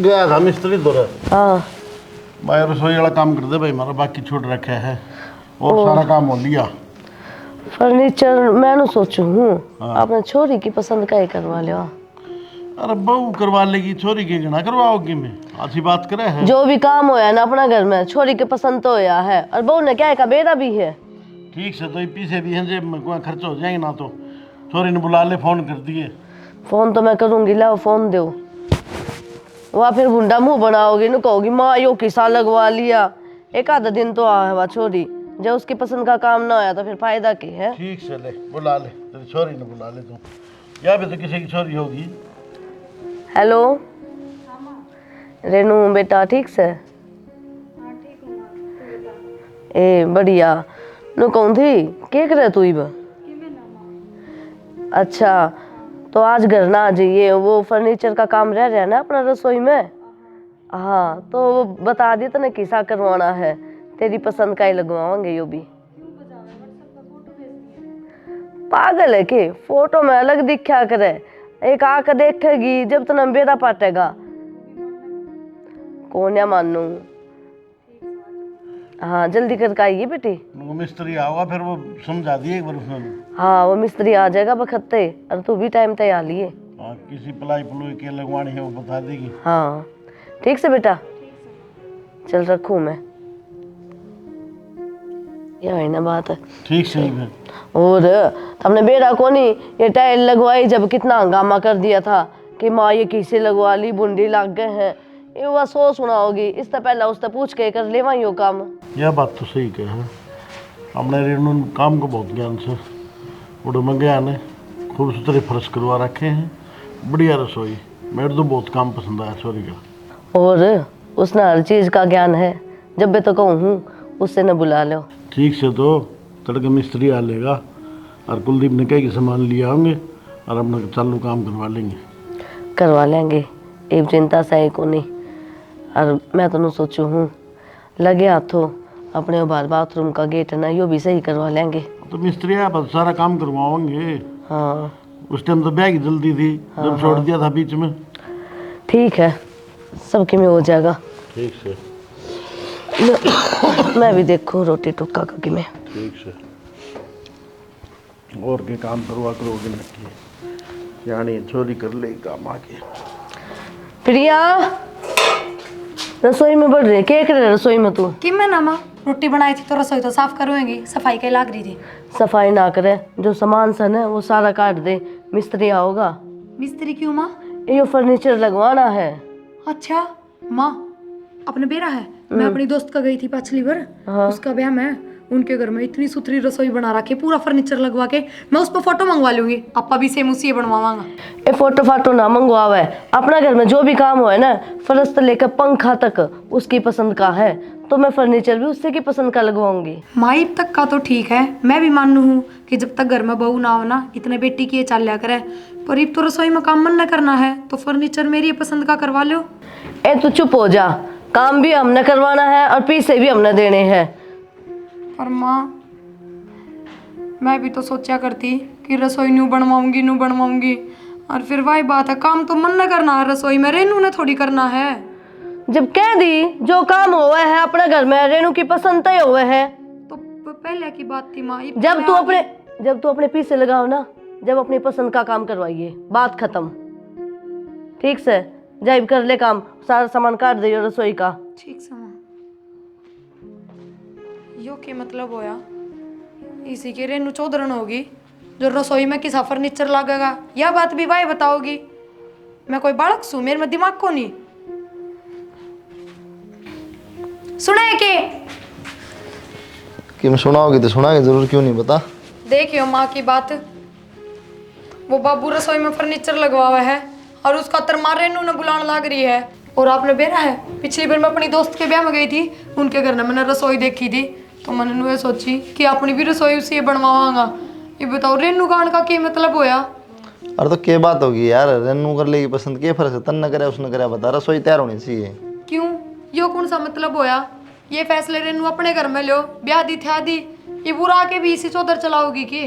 गया था मिस्त्री दौरा। हाँ भाई रसोई वाला काम कर दे भाई, मारा बाकी छोड़ रखे है और सारा काम हो लिया। फर्नीचर मैं सोचू हूँ हाँ। अपने छोरी की पसंद का ही करवा लियो। अरे बहू करवा लेगी, छोरी की ना करवाओगी? मैं अच्छी बात करे है। जो भी काम होया ना अपना घर में छोरी के पसंद तो होया है, और बहू ने क्या है बेरा भी है। ठीक से तो ये पीछे भी है, जेब में कोई खर्च हो जाएंगे ना तो छोरी ने बुला ले, फोन कर दिए। फोन तो मैं करूंगी, लाओ फोन दो। वहाँ फिर गुंडा मुंह बनाओगी न, कहोगी माँ यो किसा लगवा लिया। एक आधा दिन तो आ छोरी, जब उसकी पसंद का काम ना आया तो फिर फायदा की है। ठीक से ले बुला ले, तेरी छोरी ने बुला ले तू, या भी तो किसी की छोरी होगी। हेलो रेनू बेटा, ठीक से? ए बढ़िया। नु कौन थी के करे तू इब? अच्छा तो आज घर ना आ जाइए, वो फर्नीचर का काम रह रहा है ना अपना रसोई में। हाँ तो वो बता दी तने किसा करवाना है, तेरी पसंद का ही लगवाएंगे। यो भी पागल है के, फोटो में अलग दिखा करे, एक आंख देखेगी जब तना बेड़ा पाटेगा। कौन या मानू? हाँ जल्दी करके आइए बेटी। वो मिस्त्री आओगा फिर वो समझा दिए एक बार उसने। हाँ वो मिस्त्री आ जाएगा बखत्ते, और तू भी टाइम तय आ लिए। हाँ किसी पलाई पलुई के लगवानी है वो बता देगी। हाँ ठीक से बेटा, चल रखूं मैं। ये है ना बात है। ठीक से ही फिर। और हमने बेरा को नहीं ये टाइल लगवाई, जब कितना हंगामा कर दिया था कि माँ ये किसे लगवा ली, बुंडी लग गए हैं। ये वह सो सुना होगी, इससे पहले उससे पूछ के कर ले वही काम। यह बात तो सही कह है, हमने रेणु काम को बहुत ज्ञान से उड़ में गया ने खूब सुथरे फर्श करवा रखे हैं, बढ़िया रसोई। मेरे तो बहुत काम पसंद आया छोरी का। और उसने हर चीज़ का ज्ञान है, जब मैं तो कहूँ हूँ उससे न बुला लो। ठीक से तो तड़के मिस्त्री आ लेगा और कुलदीप ने कह के सामान लिया होंगे और अपना चालू काम करवा लेंगे, एक चिंता सही को नहीं। और मैं तो सोचू हूँ लगे हाथों अपने बाहर बाथरूम का गेट है ना, यो भी सही करवा लेंगे। तो मिस्त्री आया बस सारा काम करवाओगे। हाँ उस टाइम तो बैग जल्दी थी, हाँ, जब छोड़ दिया था बीच में। ठीक है सबके में हो जाएगा। ठीक से मैं भी देखूँ रोटी टुक्का का कि मैं। ठीक से और के काम करवा करोगे नक्की, यानी चोरी कर ले काम आके। प्रिया रसोई में बढ़ रही है, क्या कर रहे रसोई में तू? कि मैं ना माँ रोटी बनाई थी तो रसोई तो साफ करूँगी, सफाई के लाग रही थी। सफाई ना करे, जो सामान सन है वो सारा काट दे, मिस्त्री आओगा। मिस्त्री क्यों माँ? ये फर्नीचर लगवाना है। अच्छा माँ अपने बेरा है, मैं अपनी दोस्त का गई थी पिछली बार। हाँ। उसका ब्याह में उनके घर में इतनी सुथरी रसोई बना रखी, पूरा फर्नीचर लगवा के। मैं उस पर फोटो मंगवा लूंगी, आपा भी सेम उसी बनवावांगा। ये फोटो फाटो ना मंगवावे, अपना घर में जो भी काम हो है ना, फर्श से लेकर पंखा तक उसकी पसंद का है, तो मैं फर्नीचर भी उससे की पसंद का लगवाऊंगी। माई तक का तो ठीक है, मैं भी मानू हूँ कि जब तक घर में बहू ना हो ना, इतने बेटी की ये चाल लिया करे। पर अब तो रसोई में काम मन न करना है तो फर्नीचर मेरी पसंद का करवा लो। ए तू चुप हो जा, काम भी हमने करवाना है और पैसे भी हमने देने हैं। पर माँ मैं भी तो सोचा करती कि रसोई न्यू बनवाऊंगी, और फिर वही बात है, काम तो मन न करना है रसोई में, रेनू ने थोड़ी करना है। जब कह दी जो काम हुआ है अपने घर में, रेनू की पसंद तय हुए है, तो पहले की बात थी माँ। जब तू अपने पीछे लगाओ ना, जब अपनी पसंद का काम करवाइए, बात खत्म। ठीक से जाइब कर ले काम, सारा सामान काट दियो रसोई का। ठीक से माँ, यो के मतलब होया इसी के रेनू चौधरन होगी जो रसोई में किसा फर्नीचर लगेगा, यह बात भी वाई बताओगी। मैं कोई बालक सू, मेरे में दिमाग को नहीं सुने कि मैं सुनाओगी तो सुनाएंगे जरूर, क्यों नहीं बता। देखियो माँ की बात, वो बाबू रसोई में फर्नीचर लगवावा है और उसका तरमार रेनू ने बुलाने लग रही है। और आपने बेरा है, पिछली बार मैं अपनी दोस्त के ब्याह में गई थी, उनके घर में मैंने रसोई देखी थी, तो मैंने ये सोची कि अपनी भी रसोई उसी बनवावांगा। ये बताओ रेनू गान का क्या मतलब होया? अरे तो क्या बात होगी यार, रेनू कर लेगी पसंद, क्या फर्क है, तन न करे उसने करे, बता रसोई तैयार होनी चाहिए। क्यों यो कौन सा मतलब होया? ये फैसले रेनू अपने घर में लो, ब्याह दी थ्या दी, ये बुरा आके भी इसी चौधर चलाओगी की?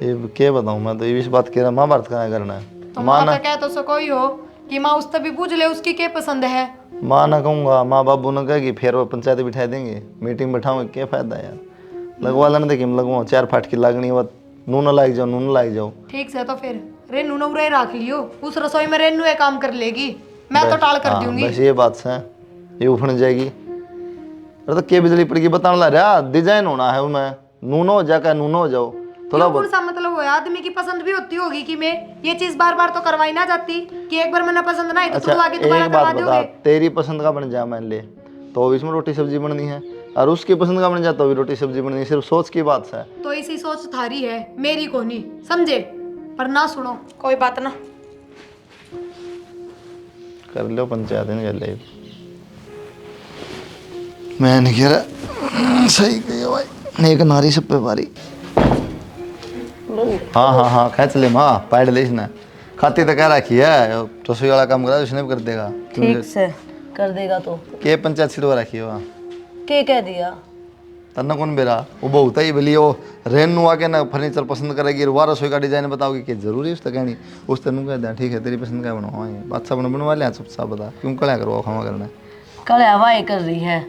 ये क्या बताऊँ मैं तो, ये इस बात कह रहा महाभारत का करना है तो माँ तो कह तो सको ही हो कि माँ उस तभी पूछ ले उसकी क्या पसंद है। माँ ना कहूँगा, माँ बाबू ने कहेगी, फिर वो पंचायत बिठा देंगे, मीटिंग बैठाऊंगे, क्या फायदा यार। लगवा लेने देखिए, हम लगवाओ 4 फाट की लागनी है, नून लाग जाओ, नून लाग जाओ। ठीक से तो फिर रेनू ने उरे रख लियो, उस रसोई में रेनू ये काम कर लेगी, मैं तो टाल कर हाँ, दूंगी। बस ये बात है, ये उफण जाएगी। अरे तो क्या बिजली पड़ेगी बताने ला रहा, डिजाइन होना है उनमें, नून हो जाकर नून हो जाओ थोड़ा क्यों बहुत। सा मतलब है, आदमी की पसंद भी होती होगी कि मैं ये चीज बार बार तो करवाई ना जाती कि एक बार मैंने पसंद ना आई तो तुम आगे दोबारा एक करवा बात बता, दोगे। तेरी पसंद का बन जा मान ले, तो इसमें रोटी सब्जी बननी है, और उसकी पसंद का बन जाए तो भी रोटी सब्जी बननी है, सिर्फ सोच की बात है। तो इसी सोच थारी है, मेरी को नहीं, समझे। पर ना सुनो, कोई बात ना। कर लो पंचायत नहीं कर ले, मैं नहीं कह रहा, सही कही भाई, एक नारी सब पे भारी। हाँ हाँ हाँ, खेच ले माँ, पैड ले इसने, खाती तो कह रखी है, रसोई वाला काम करा उसने भी कर देगा। ठीक से कर देगा तो के पंचायत छिड़वा रखी है वहाँ, के कह दिया। तना कौन बेरा, वो बहुत ही भली, वो रेनू आके ना फर्नीचर पसंद करेगी, वह रसोई का डिजाइन बताओगी कि जरूरी है, उसका कहनी उस तेन कह दिया ठीक है तेरी पसंद का बनवा, बादशाह बना बनवा लिया चुपचाप, बता क्यों कड़ा करवा खावा करना। कल हवाई कर रही है,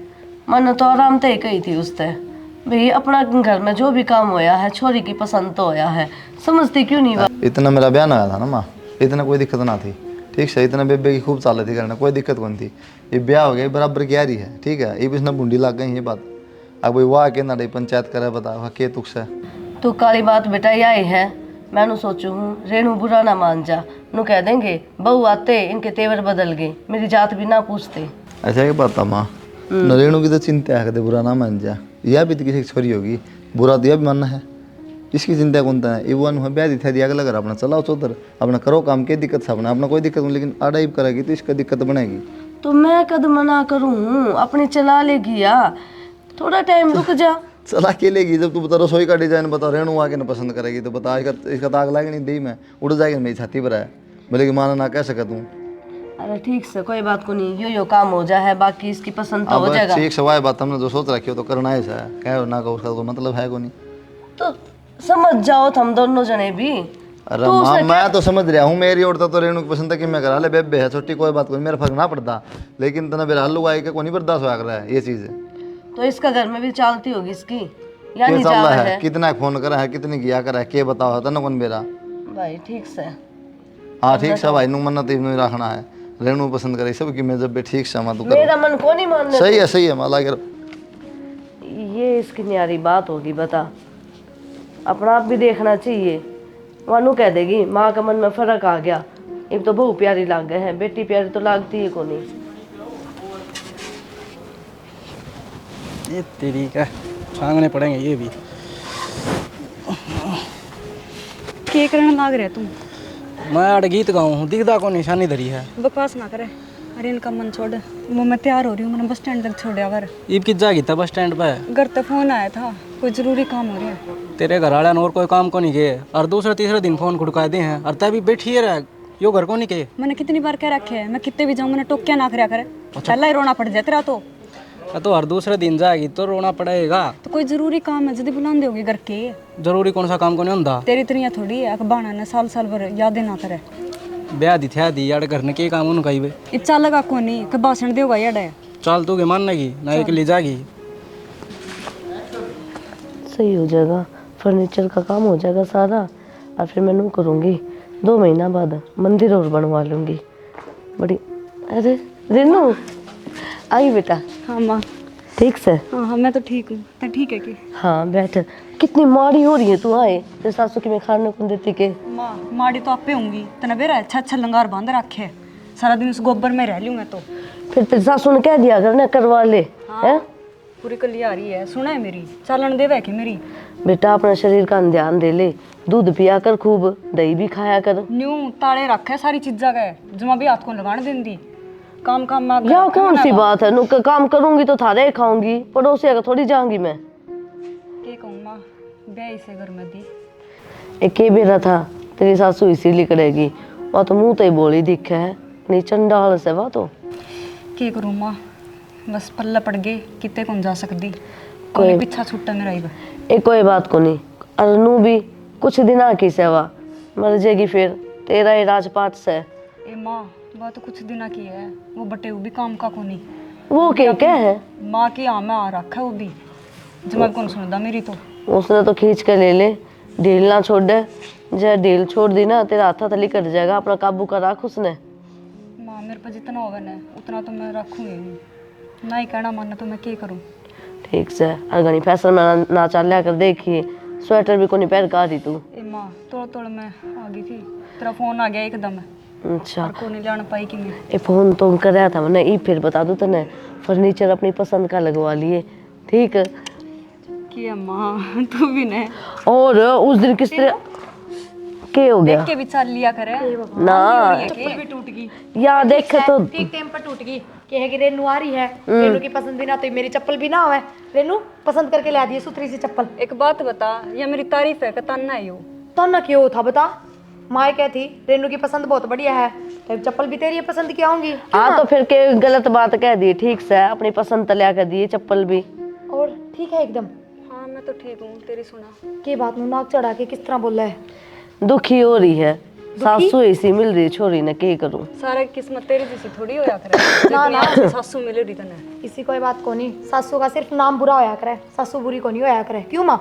मन तो आराम ते कही थी उससे भाई अपना घर में जो भी काम होया है छोरी की पसंद तो होया है, समझती क्यों नहीं। इतना मेरा ब्याह ना आया था ना माँ, इतना कोई दिक्कत ना थी, ठीक है, इतना बेबे की खूब चाल थी करना, कोई दिक्कत कौन थी। ये ब्याह हो गया बराबर की आ रही है, ठीक है, ये भी इसने बूंदी लग गई ये बात। अब भाई वाह के ना पंचायत करे बता के तुक से तू काली बात बेटा यही है, मैंने सोचू हूँ रेणु बुरा ना मान जा, नु कह देंगे बहू आते इनके तेवर बदल गए, मेरी जात भी ना पूछते। अच्छा ये बात था माँ, नरेणु की तो चिंता है, बुरा ना मान जा, यह भी तो किसी की छोरी होगी, बुरा तो यह भी मानना है, इसकी चिंता कौन था। इवन हुआ ब्याह दिखा दिया अगला घर अपना चलाओ चौधर अपना करो काम, के दिक्कत है अपना कोई दिक्कत नहीं, लेकिन अड़ाई करेगी तो इसका दिक्कत बनेगी। तो मैं कद मना करूँ, अपनी चला लेगी या थोड़ा टाइम रुक जा। चला के लेगी, जब तू बता रसोई का डिजाइन बता, रेणु आके ना पसंद करेगी तो बता, इसका ताक लागे नहीं दी में उड़ जाएगी मेरी छाती पर है, बोले कि माना ना कह सका तू। अरे ठीक से कोई बात को नहीं, यो काम हो जाए, बाकी इसकी पसंद तो हो जाएगा। ठीक सवाए बात हमने जो सोच रखी हो तो करना है सा, कह ना कहो उसका कोई मतलब है को नहीं। तो समझ जाओ हम दोनों जने भी। अरे माँ मैं तो समझ रहा हूँ, मेरी औरत तो रेणु की पसंद है कि मैं करा ले, बेबे है छोटी कोई बात कोई, मेरा फर्क ना पड़ता, लेकिन तना बेरा हल्लू आए को नहीं बर्दाश्त होया कर रहा है ये चीज़। तो इसका घर में भी चालती होगी इसकी या क्या नहीं चल चाल रहा है? है, कितना फोन करा है, कितनी किया करा है, के बताओ तना कौन बेरा। भाई ठीक से हाँ ठीक से भाई, नु मन्ना तीन रखना है, रेणु पसंद करे सब की मैं जब भी ठीक से मैं तो मेरा मन को नहीं मानने। सही है माला कर। ये इसकी न्यारी बात होगी बता, अपना आप भी देखना चाहिए। वानू कह देगी माँ का मन में फर्क आ गया, एक तो बहू प्यारी लाग गए हैं, बेटी प्यारी तो लागती है को नहीं। ये तेरी का छांगने पड़ेंगे ये भी। के करने लाग रहे तुम? मैं अड़ गीत गाऊँ हूँ, दिखदा को निशानी धरी है। बकवास ना करे, अरे इनका मन छोड़, वो मैं तैयार हो रही हूँ, मैंने बस स्टैंड तक छोड़ा घर। ईब किस जागी था बस स्टैंड पे? घर तक फोन आया था, कोई जरूरी काम हो रहा है। तेरे घर वाले और कोई काम को नहीं किए, और दूसरे तीसरे दिन फोन खुड़का दे हैं, और तभी बैठी रहा यो घर को नहीं किए। मैंने कितनी बार कह रखे है, मैं कितने भी जाऊँ मैंने टोक्या ना करया करे, पहला ही रोना पड़ जाए तेरा तो हर दूसरे दिन जाएगी तो रोना पड़ेगा। तो कोई जरूरी काम है जल्दी बुलाने होगी घर के। जरूरी कौन सा काम को नहीं होता? तेरी तरिया थोड़ी है बहाना ने साल साल भर यादें ना करे। ब्याह दी थी दी यार घर ने के काम उनका ही इच्छा लगा को नहीं कि भाषण देगा यार। चल तू के मानने की ना एक ले जागी, सही हो जाएगा, फर्नीचर का काम हो जाएगा सारा, और फिर मैं करूँगी 2 महीना बाद मंदिर और बनवा लूँगी बड़ी। अरे रेनू आई बेटा। हाँ माँ ठीक से? हाँ मैं तो ठीक हूँ, तो ठीक है कि? हाँ बैठ, कितनी माड़ी हो रही है तू, आए तेरे सासू की मैं खाने को देती के। माँ माड़ी तो आपे होंगी, तना बेरा अच्छा अच्छा लंगार बांध रखे, सारा दिन उस गोबर में रह लूँ मैं तो। फिर तेरे सासू ने कह दिया कर ना करवा ले। हैं? पूरी कली आ रही है, सुना है मेरी, चालन देवे कि मेरी। बेटा अपना शरीर का ध्यान दे ले, दूध पिया कर खूब, दही भी खाया कर। न्यू ताले रखे सारी चीजा का, जमा भी हाथ को लगाने देंदी, काम काम में या कौन सी बात है, नु काम करूंगी तो थारे ही खाऊंगी, पड़ोसी का थोड़ी जाऊंगी मैं। के कहूँ माँ, ब्याह से घर में दी एक के बेरा था तेरी सासू इसीलिए करेगी, वह तो मुंह तो ही बोली दिखे है, नहीं चंडाल से वह तो। के करूँ माँ, बस पल्ला पड़ गए, कितने कौन जा सकती, कोई- कोई पीछा छुट्टा मेरा ही। एक कोई बात को नहीं, अरनू भी कुछ दिन की सेवा मर जाएगी, फिर तेरा ही राजपाट से। ए माँ बात तो कुछ दिन की है, वो बटे वो भी काम का कोनी। वो क्या है? माँ की हाँ में आ रखा है वो भी, जमा कौन सुनता मेरी तो। उसने तो खींच कर ले ले, ढील ना छोड़ दे। जब ढील छोड़ दी ना तेरा हाथा थली कट जाएगा। अपना काबू कर रख उसने। माँ मेरे पर जितना होगा ना उतना तो मैं रखूँगी, ना ही कहना मानना तो मैं क्या करूँ। ठीक से अरगनी फैशन में ना चल लिया कर। देखिए स्वेटर भी कोनी पहन का रही तू। ए माँ तोड़ तोड़ मैं आ गई थी, तेरा फोन आ गया एकदम, अच्छा और को नहीं जान पाई कि मैं। ये फोन तो कर रहा था मैंने। ई फिर बता दूं तने, फर्नीचर अपनी पसंद का लगवा लिए। ठीक है कि माँ तू भी ने और उस दिन किस तरह के हो गया देख के भी चल लिया करे ना चप्पल भी टूट गई। या देख तो ठीक टाइम पर टूट गई कि है कि रेनू आ रही है, रेनू की पसंद भी ना तो मेरी चप्पल भी ना हो। रेनू पसंद करके ला दी सुथरी सी चप्पल। एक बात बता, ये मेरी तारीफ है कतन ना यो। तो ना क्यों था बता? माँ क्या थी, रेनू की पसंद बहुत बढ़िया है तो चप्पल भी तेरी पसंद की आऊंगी। हाँ तो फिर के गलत बात कह दी। ठीक से अपनी पसंद तलिया कर दी चप्पल भी। और ठीक है एकदम। हाँ मैं तो ठीक हूँ, तेरी सुना। की बात नू नाक चढ़ा के किस तरह बोल रहा है? दुखी हो रही है, सासू ऐसी मिल रही छोरी ने, के करूं। सारा किस्मत तेरी जैसी थोड़ी होया करे। ना ना सासू मिल रही तने। इसी कोई बात को नहीं, सासू का सिर्फ नाम बुरा होया करे, सासू बुरी को नहीं होया करे। क्यों माँ?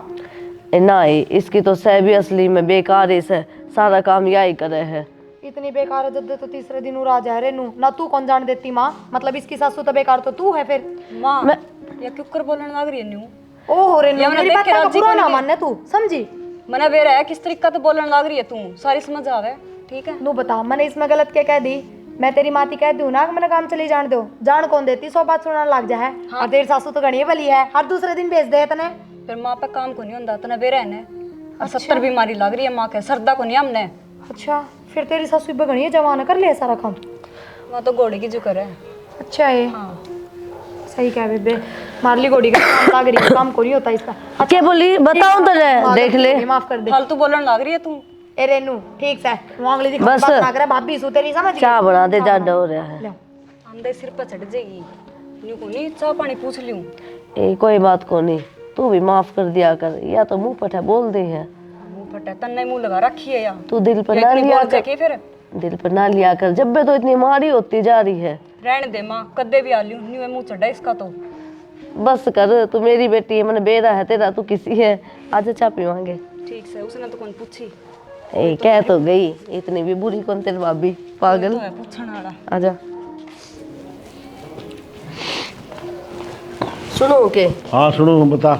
नहीं इसकी तो सह भी असली में बेकार है, से सारा काम यही करे है। इतनी बेकार है जद्दे तो तीसरे दिन उड़ा जा रेनू ना। तू कौन जान देती माँ? मतलब इसकी सासू तो बेकार तो तू है फिर। माँ या क्यों कर बोलने लग रही है न्यू? ओहो रेनू या मैंने मेरी देख बात के का राजी बुरा कोनी ना के। मानने तू, समझी? मना बेरा है किस तरीका तो बोलने लग रही है तू, सारी समझ आवे। ठीक है नू बता मैंने इसमें गलत क्या कह दी? मैं तेरी माती कह दूं ना कि मैंने काम चली जान दो, जान कौन देती? 100 बात सुनाने लग जा है। और तेरी सासू तो घनी भली है, हर दूसरे दिन भेज दे तने। फिर माँ पे काम को नहीं होता तने बेरा है ने। और 70 बीमारी लग रही है माँ के, सरदा को नहीं हमने। अच्छा फिर तेरी सासू घनी जवान कर लिया सारा काम। माँ तो घोड़े की जुकर है। अच्छा है, हाँ सही कह बेबे। मारली घोड़ी का काम लग रही है, काम को नहीं होता इसका। क्या बोली बताओ तो देख ले। माफ कर दे। फालतू बोलने लग रही है तू। ए रेनू ठीक से वांगली दी बस। बात ना करे, भाभी सू तेरी समझ गई? चाह बना दे, ज्यादा हो रहा है। ले आंधे सिर पर चढ़ जाएगी। न्यू को नहीं चाह पानी पूछ लियूं। ए कोई बात को नहीं, तू भी माफ कर दिया कर। या तो मुंह पटा बोल दे है, मुंह फटा तन्ने मुंह लगा रखी है या तू दिल पर या ना इतनी लिया बोल कर। जाके फिर दिल पर ना लिया कर, जब भी तो इतनी मारी होती जा रही है। रहने दे माँ, कद्दे भी आ लियूं। न्यू मुंह चढ़ा इसका तो। बस कर, तू मेरी बेटी है, मैंने बेरा है तेरा, तू किसी है। आज चाह पीवांगे। ठीक से उसने तो कौन पूछी। ए कह तो गई, इतनी भी बुरी कौन तेरी भाभी, पागल। तो है पूछने वाला। आजा सुनो के हाँ सुनो बता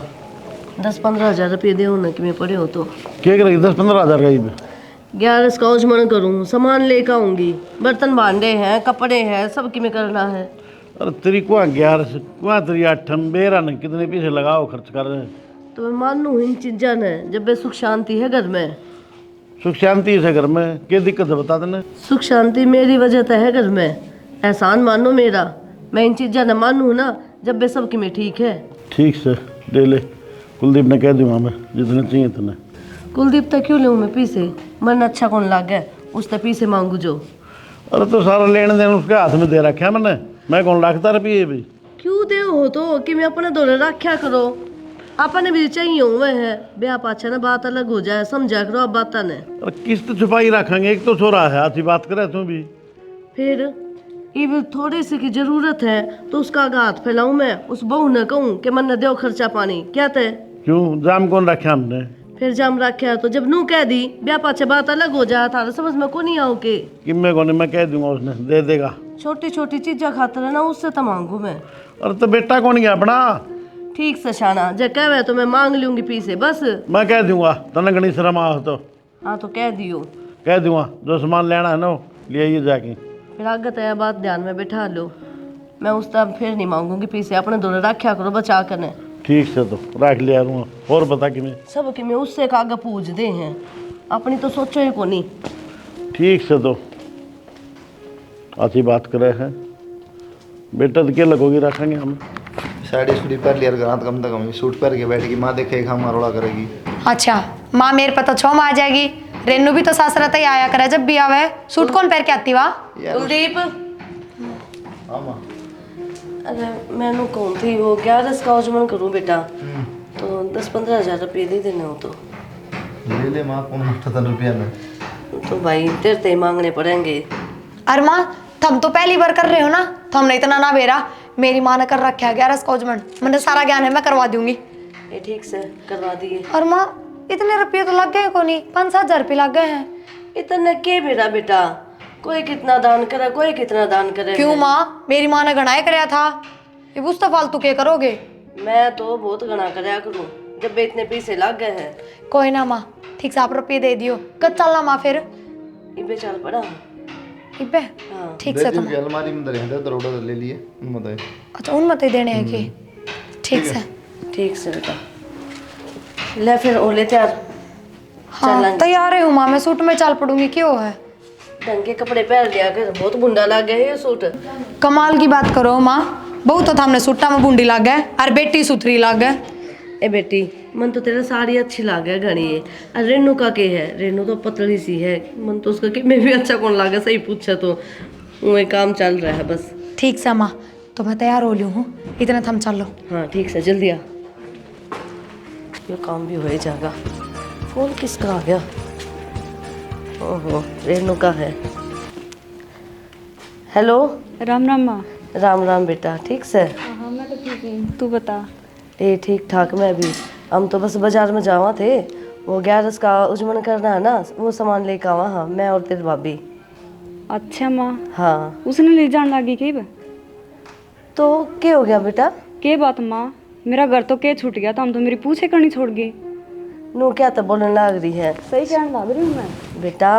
10-15 हजार रुपये दे ना कि मैं पड़े हो तो क्या करेगी? 10-15 हज़ार का ही 11 स्काउच मन करूँ, सामान लेकर आऊंगी। बर्तन भांडे हैं, कपड़े हैं, सब कि में करना है। अरे तेरी कुआ 11 से कुआ तेरी 8 बेरा ने कितने पैसे लगाओ खर्च कर रहे हैं। तो मैं मानू इन चीज़ा ने, जब भी सुख शांति है घर में। सुख शांति से घर में क्या दिक्कत है बता देने। सुख शांति मेरी वजह तो है घर में, एहसान मानो मेरा। मैं इन चीज़ा ने मानू ना, जब भी सब कि में ठीक है। ठीक से ले ले, कुलदीप ने कह दूंगा मैं जितने चाहिए इतने। कुलदीप तक क्यों लूँ मैं पीसे? मन अच्छा कौन लागे उस तक पीसे मांगू जो। अरे तो सारा लेने देने उसके हाथ में दे रखा है मैंने, मैं कौन रखता रुपये भी। क्यों दे हो तो कि मैं अपने दौरे रखा करो। अपने भी चाहिए हुए है, ब्याह पाछा ना बात अलग हो जाए, समझा करो अब बात ने। अरे किस्त छुपाई रखेंगे, एक तो छोरा है अच्छी बात करे तू भी। फिर ये थोड़े से की जरूरत है तो उसका हाथ फैलाऊं मैं, उस बहू ने कहूँ कि मन न दो खर्चा पानी, क्या तय? क्यों जाम कौन रखा हमने? फिर जाम रखा तो जब नू कह दी ब्याह पाछे बात अलग हो जाए, थारा समझ में को नहीं आओ के। कि मैं कौन, मैं कह दूंगा उसने दे देगा। छोटी छोटी चीजा खातर है ना, उससे तो मांगू मैं। अरे तो बेटा कौन गया अपना? ठीक से शाना, जब कहे तो मैं मांग लूंगी पीसे बस। मैं कह दूंगा तने गणी शर्म आ तो हाँ तो कह दियो, कह दूंगा जो सामान लेना है ना वो ले आइए जाके। फिर आगे तय बात ध्यान में बैठा लो। मैं उस टाइम फिर नहीं मांगूंगी पीसे, अपने दौरे रखा करो बचा कर। ठीक से तो रख लिया रूँगा। और बता कि मैं सब कि मैं उससे कागा पूछ दे हैं, अपनी तो सोचो ही को नहीं। ठीक से तो अच्छी बात करे हैं बेटा, तो क्या लगोगी रखेंगे हम। साड़ी सूड़ी पहन लिया घर कम से कम सूट पहन के बैठेगी, माँ देखेगी हम रोड़ा करेगी। अच्छा माँ मेरे पता छो माँ आ जाएगी। रेनू भी तो सासरा ही आया करे जब भी आवे। सूट कौन पहन के आती वाह? कुलदीप हाँ माँ। अरे मैंने कौन थी वो 11 का मन करूँ बेटा, तो 10-15 हजार रुपये दे देने हो तो। ले ले माँ, कौन 8 रुपया में। तो भाई तेरे ते मांगने पड़ेंगे। अरे माँ तुम तो पहली बार कर रहे हो ना, तो हमने इतना ना बेरा। मेरी माँ ने कर रखा है 11 का उजमन, मैंने सारा ज्ञान है, मैं करवा दूंगी। ये ठीक से करवा दिए। और माँ इतने रुपये तो लग गए को नहीं, 5-7 हजार रुपये लग गए हैं। इतने के मेरा बेटा, कोई कितना दान करे, कोई कितना दान करे। क्यों माँ, मेरी माँ ने गणाए कराया था, ये बुझ तो फालतू के करोगे। मैं तो बहुत गणा कराया करूँ जब इतने पैसे लग गए हैं। कोई ना माँ, ठीक से आप रुपये दे दियो। कब चलना माँ फिर? इबे चल पड़ा। इबे हाँ ठीक से तुम। अलमारी में धरे हैं, दरोड़ा ले लिए उनमें। अच्छा उन मत देने हैं कि ठीक से। ठीक से बेटा, ले फिर ओले तैयार। हाँ तैयार हूँ माँ, मैं सूट में चल पड़ूंगी। क्यों है? ढंग के कपड़े पहन लिया कर, बहुत बुंडा लग गया है ये सूट। कमाल की बात करो माँ, बहुत तो हमने सूटा में बूंदी लग गए और बेटी सुथरी लग गए। ए बेटी, मन तो तेरा साड़ी अच्छी लग है घनी है। और रेनू का के है? रेनू तो पतली सी है, मन तो उसका कि मैं भी अच्छा कौन लगा। सही पूछा तो वही काम चल रहा है बस। ठीक से माँ, तो मैं तैयार हो ली हूँ, इतना थम चलो। हाँ ठीक से, जल्दी आ, ये काम भी हो जाएगा। फोन किसका आ गया? ओहो, रेनू का है। हेलो। राम राम माँ। राम राम बेटा, ठीक से? हाँ मैं तो ठीक हूँ, तू बता। ए ठीक ठाक, मैं भी। हम तो बस बाजार में जावा थे, वो 11 का उजमन करना है ना, वो सामान लेकर आवा। हाँ मैं और तेरी भाभी। अच्छा माँ, हाँ उसने ले जान लगी के बा? तो क्या हो गया बेटा? के बात माँ, मेरा घर तो के छूट गया था, हम तो मेरी पूछे करनी छोड़ गई। नू क्या तो बोलने लग रही है? सही कहने लग रही हूँ मैं। बेटा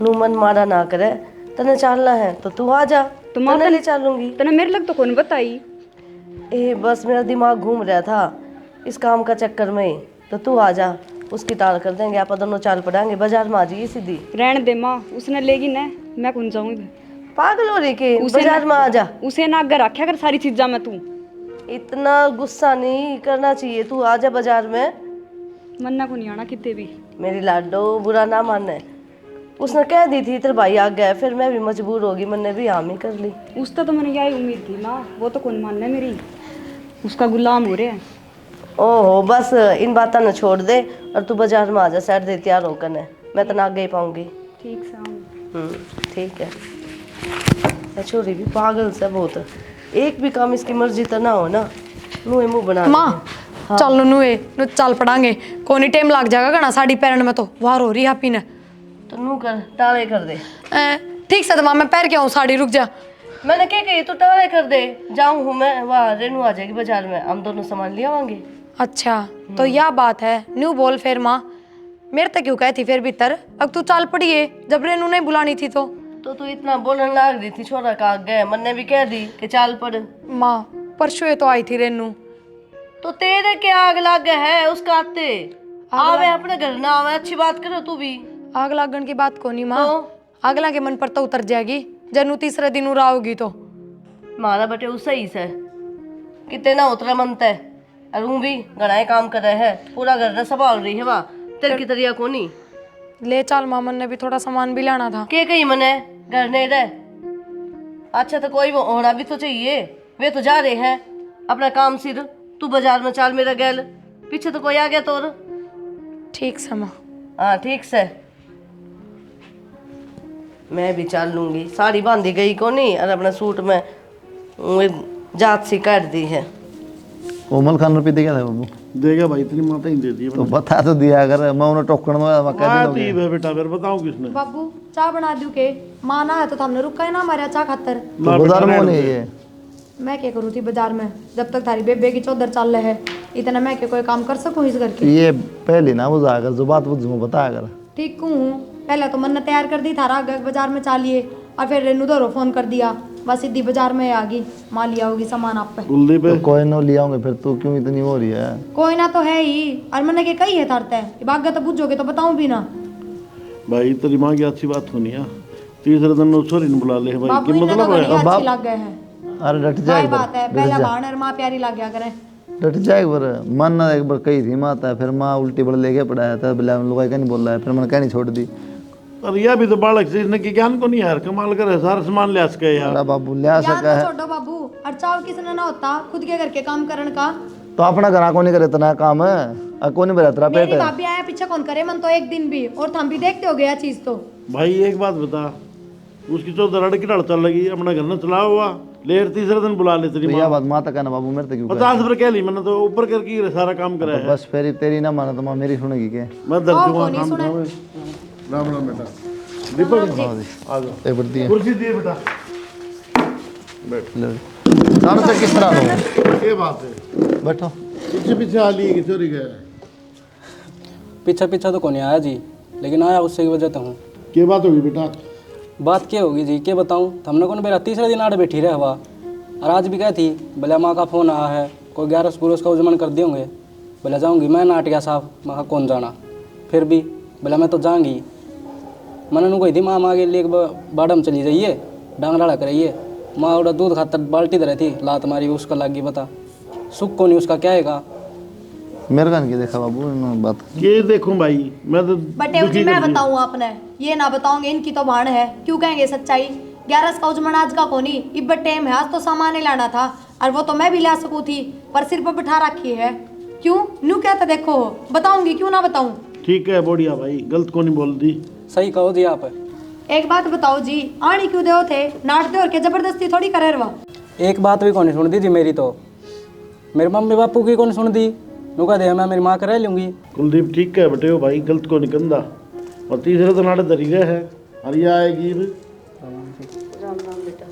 नू मन मारा ना करे, तने चलना है तो तू आ जा, तो माँ तने ले चलूंगी। तने मेरे लग तो कौन बताई। ए बस मेरा दिमाग घूम रहा था इस काम का चक्कर में ही, तो तू आ जा, उसकी टाल कर देंगे, आप दोनों चाल पड़ेंगे। बाजार में आ जाइए सीधी। रहने दे माँ, उसने लेगी ना, मैं कौन जाऊँगी। पागल हो रही के? बाजार में आ जा। उसे ना आगे रखा कर सारी चीजा में तू। इतना गुस्सा नहीं करना चाहिए, तू आ जा बाजार में। मन्ना को नहीं आना कितने भी। मेरी लाडो बुरा ना माने, उसने कह दी थी तेरे भाई आ गया, फिर मैं भी मजबूर होगी, मैंने भी हामी कर ली। उसका तो मैंने यही उम्मीद थी माँ, वो तो कौन मानना मेरी, उसका गुलाम हो रहे हैं। ओहो बस इन बातों ने छोड़ दे और तू बाजार में आ जा, सैर दे तैयार होकर ने, मैं तो ना गई पाऊंगी। ठीक से ठीक है। ये छोरी भी पागल से बहुत, एक भी काम इसकी मर्जी तो ना हो ना, मुंह बना माँ चल नु चल पड़ांगे, कोनी टाइम लग जाएगा घना साड़ी पहनने में, तो वार हो रही है आपी ने। तो नू कर, टाले कर दे। ठीक से तो माँ मैं पैर के आऊँ, साड़ी रुक जा। मैंने क्या कही, तू टाले कर दे, जाऊँ हूँ मैं, वाह रेनू आ जाएगी बाजार में, हम दोनों सामान ले आवांगे। अच्छा तो यह बात है, न्यू बोल फिर माँ, मेरे तक क्यों कहती फिर भीतर, अब तू चाल पड़ी है जब रेनू नहीं बुलानी थी तो तू इतना बोलने लग रही थी, छोरा का गए, मैंने भी कह दी कि चाल पड़। माँ परसों तो आई थी रेनू। तो तेरे क्या आग लग है उसका आते? आवे अपने घर ना आवे, अच्छी बात करो तू भी। आग लागन की बात को नहीं माँ, अगला के मन पर तो उतर जाएगी, जनु तीसरे दिन उरा होगी तो। मारा बटे उस सही से कितने ना उतरा मनता है, और वो भी घनाए काम कर रहे हैं, पूरा घर ना संभाल रही है। वाह तेरे की तरिया को नहीं ले चाल मामन ने भी थोड़ा सामान भी लाना था। के कही मने घर नहीं रहे? अच्छा तो कोई वो होना भी तो चाहिए, वे तो जा रहे हैं अपना काम सिर, तू बाजार में चाल मेरा गैल, पीछे तो कोई आ गया तोर। ठीक से माँ। हाँ ठीक से, मैं भी चल लूंगी, साड़ी बांधी गई को नहीं, और अपना सूट में वो जात सी काट दी है। कोमल खान रुपये दे गया था बाबू? देगा भाई, इतनी माता ही दे दी है। तो बता तो दिया अगर मैं उन्हें टोकन में बात ही है बेटा, फिर बताऊं किसने? बाबू चाय बना दूं के? माँ ना है तो हमने रुका है ना हमारे चाय खातर। ना बाजार में बेटा, नहीं है। मैं क्या करूँ थी बाजार में, जब तक थारी बेबे की चौधर चल रहे है, इतना मैं क्या कोई काम कर सकूँ इस घर के? ये पहले ना बुझा कर जो बात बुझ में बता कर। ठीक हूँ, पहले तो मन ने तैयार कर दी थारा बाजार में चालिए, और फिर रेनू दोरो फोन कर दिया, बस सीधी बाजार में आ गई, माँ लिया होगी सामान आप पे। गुल्दी पे तो कोई न लिया होंगे, फिर तू क्यों इतनी हो रही है? कोई ना तो है ही, और मैंने के कही है तारते बाग तो पूछोगे तो बताऊं भी ना। भाई तेरी माँ की अच्छी बात होनी है, तीसरे दिन छोरी ने बुला ले भाई, बाबू की इन्हें तो मतलब है? बढ़िया अच्छी लग गए हैं। अरे डट क्या जाए बात है, पहला बाण और माँ प्यारी लग गया करें। डट जाए बर मन ना एक बार कही थी माता, फिर माँ उल्टी बड़ लेके पड़ाया था, बोला लुगाई का नहीं बोल रहा है, फिर मैंने कहनी छोड़ दी। और यह भी तो बालक से इसने की ज्ञान को नहीं यार, कमाल करे, सारा सामान ले सके यार। बड़ा बाबू ले आ सका है छोड़ो बाबू, और चाव किसने ना होता खुद के घर के काम करने का। तो अपना घर को नहीं करे इतना काम है, को नहीं भरा तेरा पेट मेरी है। भाभी आया पीछे कौन करे मन तो एक दिन भी, और थम भी देखते हो गया चीज तो। भाई एक बात बता, उसकी चौदह लड़की लड़ चल लगी अपना घर न चला हुआ लेर तीसरे दिन बुला ले तेरी तो माँ। यह बात माँ तक कहना बाबू मेरे तक क्यों कह 50 रुपये कह ली मैंने तो ऊपर करके सारा काम करा रहा? है। तो बस फिर तेरी ना माना तो माँ मेरी सुनेगी क्या? मैं दर्द हुआ काम करा। राम राम बेटा। दीपक आ जाओ। एक बढ़ती है कुर्सी दिए बेटा। सामने से किस तरह लो? ये बात है बैठो। पीछे पीछे आ ली कि चोरी गए पीछा पीछा तो कौन आया जी, लेकिन आया उससे की वजह तो हूँ। क्या बात होगी बेटा? बात क्या होगी जी, क्या बताऊँ? हमने कौन मेरा तीसरे दिन आड़े बैठी रहे हुआ, और आज भी कही थी भले माँ का फ़ोन आया है, कोई 11 गुरुस का उजमन कर दिए होंगे, भले जाऊँगी मैं नाट गया साहब, मैं कौन जाना, फिर भी भले मैं तो जाऊँगी। मैंने उनको कही थी माँ आगे ले बाड़म चली जाइए, डांग राड़ा कराइए। माँ उड़ा दूध खातर बाल्टी दे रही थी, लात मारी उसका लागी बता, सुख को नहीं उसका क्या है। मेरे का नहीं देखा बाबू इन बात। ये देखूं भाई मैं तो बटे जी मैं बताऊं आपने ये ना बताओगे इनकी तो भाण है क्यों कहेंगे सच्चाई 11 का उजमन आज का कोनी इब्बे टाइम है आज तो सामान ही लाना था और वो तो मैं भी ला सकूं थी पर सिर पर बिठा रखी है क्यों न्यू क्या था देखो बताऊंगी क्यों ना बताऊं। ठीक है बढ़िया भाई गलत को नहीं बोल दी। सही कहो जी आप। एक बात बताओ जी आड़ी क्यों दे थे नाट दे और के जबरदस्ती थोड़ी करे रवा। एक बात भी कौन सुन दी जी मेरी, तो मेरे मम्मी बापू की कौन सुन दी, नुका दे मैं मेरी माँ का रह लूँगी। कुलदीप ठीक है बटे भाई गलत को नहीं कंधा और तीसरे तो नाटे धरी गए है हरिया आएगी भी। राम राम बेटा।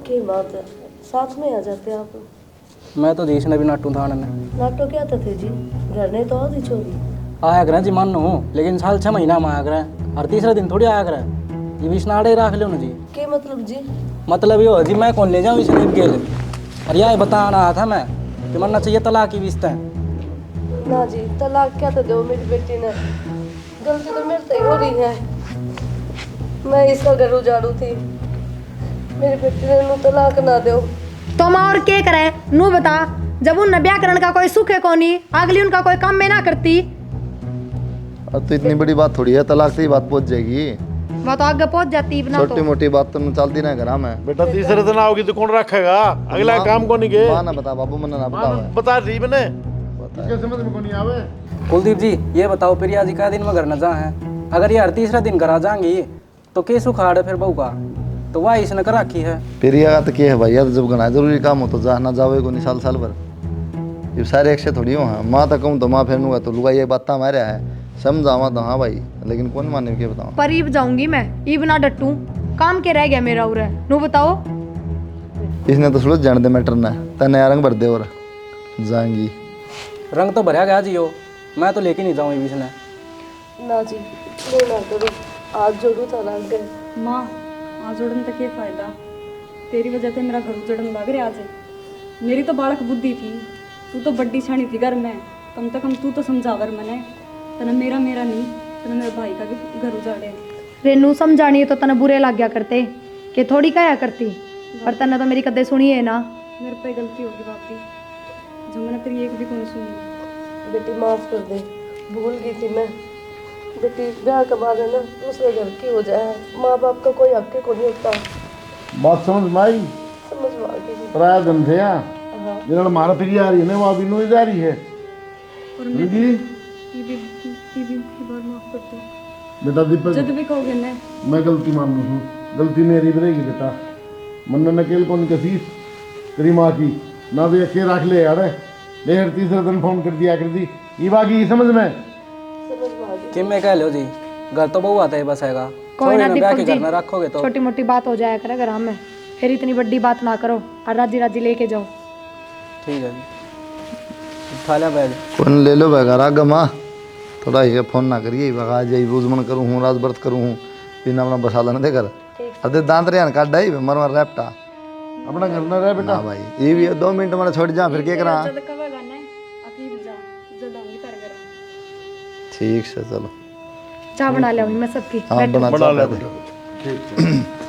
की बात है साथ में आ जाते आप? मैं तो जी ने भी नाटू था ने नाटो क्या था थे जी घर ने तो आज ही छोड़ी आया करें जी मान हूँ, लेकिन साल 6 महीना में आया करें और तीसरे दिन थोड़ी आया करें, ये बीच नाड़े रख लो ना जी। के मतलब जी? मतलब ये हो जी मैं कौन ले जाऊँ इसने गेल, और यह बताना आया था मैं कि मरना चाहिए तलाक की रिश्ते। ना जी तलाक क्या तो दो मेरी बेटी ने, गलती तो मेरे से ही हो रही है, मैं इसका घर उजाड़ू थी, मेरी बेटी ने नु तलाक ना दो। तो हम और क्या करे नू बता जब उन व्याकरण का कोई सुख है कोनी अगली उनका कोई काम में ना करती। अब तो इतनी बड़ी बात थोड़ी है, तलाक से ही बात पहुंच जाएगी। वो तो आगे पहुंच जाती बना छोटी तो मोटी बात तो चलती ना घर में। बेटा तीसरे दिन आओगी तो कौन रखेगा अगला काम को नहीं गए माँ ना बता बाबू मना ना बता बता रही मैंने क्या समझ में को नहीं आवे। कुलदीप जी ये बताओ प्रिया जी का दिन में घर न जा है, अगर यार तीसरा दिन घर आ जाएंगी तो के सुखाड़ है फिर बहू का, तो वह इसने कर रखी है। फिर यह तो क्या है भाई, जब गना जरूरी काम हो तो जा ना जाओ को नहीं साल साल भर, ये सारे एक से थोड़ी हो। हाँ माँ तक कहूँ तो माँ फेरूंगा तो लुगा ये बात हमारे है समझावा तो हाँ भाई, लेकिन कौन माने के बताओ। पर ईब जाऊंगी मैं ईब ना डटूं काम के रह गया मेरा उरे नू बताओ। इसने तो सुलझ जान दे मैटर ना तय नया रंग भर दे और जाएंगी। रंग तो भरया गया जी हो, मैं तो लेके नहीं जाऊँ बीच ने। ना जी वो ना करो, आज जोड़ू तलाक गए। माँ आज उड़न तक ये फायदा, तेरी वजह से मेरा घर उजड़न लग रहा आज। मेरी तो बालक बुद्धि थी, तू तो बड्डी छानी थी घर में, कम से कम तू तो समझावर मने तना मेरा नहीं तना मेरे भाई का भी घर उजाड़े। रेनू समझानी तो तना बुरे लग गया करते कि थोड़ी कया करती पर तना तो मेरी कदे सुनी है ना। मेरे पे गलती होगी बापी, जो मैंने तेरी एक भी कौन सुनी। बेटी माफ कर दे, भूल गई थी मैं। बेटी ब्याह के बाद है ना दूसरे घर की हो जाए, माँ बाप का कोई हक को नहीं होता। बात समझ में आई? समझ में आ गई। पराया धन थे यहाँ जिन्होंने मारा फिर आ रही है ना वो अभी नो जा रही है। ये भी बार माफ कर दो। बेटा दीपक जब भी कहोगे ना मैं गलती मान लूँ गलती मेरी भी रहेगी बेटा, मन नकेल कौन कसी तेरी माँ की ना तो अकेले रख ले यार ले हर तीसरे दिन फोन कर दिया कर दी ये बाकी समझ में कि मैं कह लो जी घर तो बहू आता है बस हैगा, कोई ना ब्याह के दीपक घर में रखोगे जी तो छोटी मोटी बात हो जाया करे घर में, फिर इतनी बड़ी बात ना करो और राजी राजी लेके जाओ। ठीक है जी। उठा लिया बैग। फोन ले लो बेकार आगे माँ, थोड़ा ये फोन ना करिए बगा जाइए रोजमन करूँ हूँ रात व्रत करूँ हूँ बिना अपना बसा लेना दे कर अरे दांत रेन काट डाई मर मर रैपटा अपना घर ना रह बेटा। ना भाई ये भी 2 मिनट मैंने छोड़ जा फिर क्या करा। जब कहोगे ना अभी जा जब आऊंगी तेरे घर। ठीक से चलो चाय बना ले मैं सबकी हाँ बना बना ले चाह बेटा ठीक है।